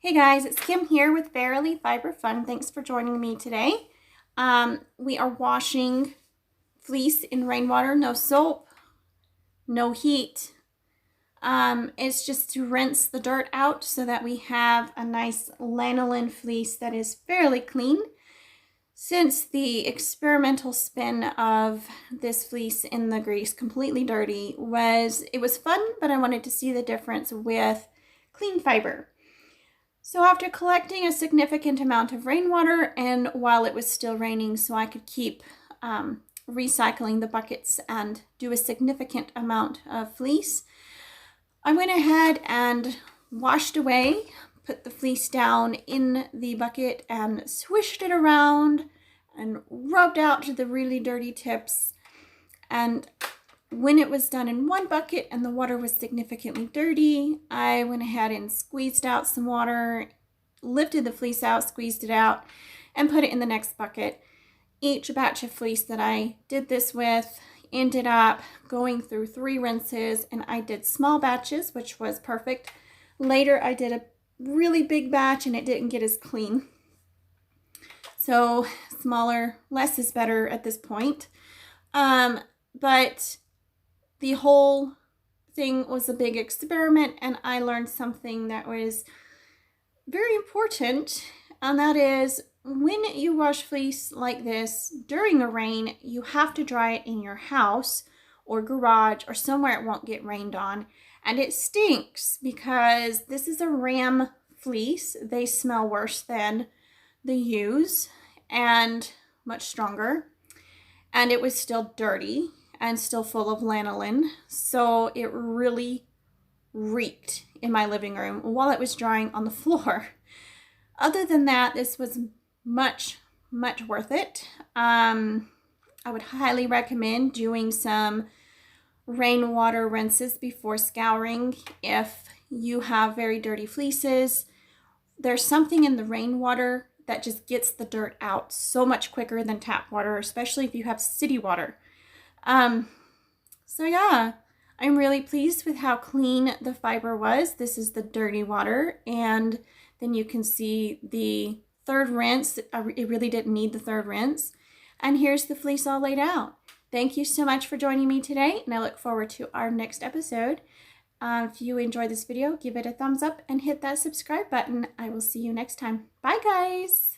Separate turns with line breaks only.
Hey guys, it's Kim here with Verily Fiber Fun. Thanks for joining me today. We are washing fleece in rainwater, no soap, no heat. It's just to rinse the dirt out so that we have a nice lanolin fleece that is fairly clean. Since the experimental spin of this fleece in the grease, completely dirty, it was fun, but I wanted to see the difference with clean fiber. So after collecting a significant amount of rainwater, and while it was still raining so I could keep recycling the buckets and do a significant amount of fleece, I went ahead and washed away, put the fleece down in the bucket and swished it around and rubbed out the really dirty tips. And when it was done in one bucket and the water was significantly dirty, I went ahead and squeezed out some water, lifted the fleece out, squeezed it out, and put it in the next bucket. Each batch of fleece that I did this with ended up going through 3 rinses, and I did small batches, which was perfect. Later, I did a really big batch and it didn't get as clean. So smaller, less is better at this point. But the whole thing was a big experiment, and I learned something that was very important, and that is when you wash fleece like this during a rain, you have to dry it in your house or garage or somewhere it won't get rained on. And it stinks because this is a ram fleece. They smell worse than the ewes and much stronger. And it was still dirty and still full of lanolin, so it really reeked in my living room while it was drying on the floor. Other than that, this was much worth it. I would highly recommend doing some rainwater rinses before scouring if you have very dirty fleeces. There's something in the rainwater that just gets the dirt out so much quicker than tap water, especially if you have city water. So yeah, I'm really pleased with how clean the fiber was. This is the dirty water, and then you can see the third rinse. It really didn't need the third rinse. And here's the fleece all laid out. Thank you so much for joining me today, and I look forward to our next episode. If you enjoyed this video, give it a thumbs up and hit that subscribe button. I will see you next time. Bye guys!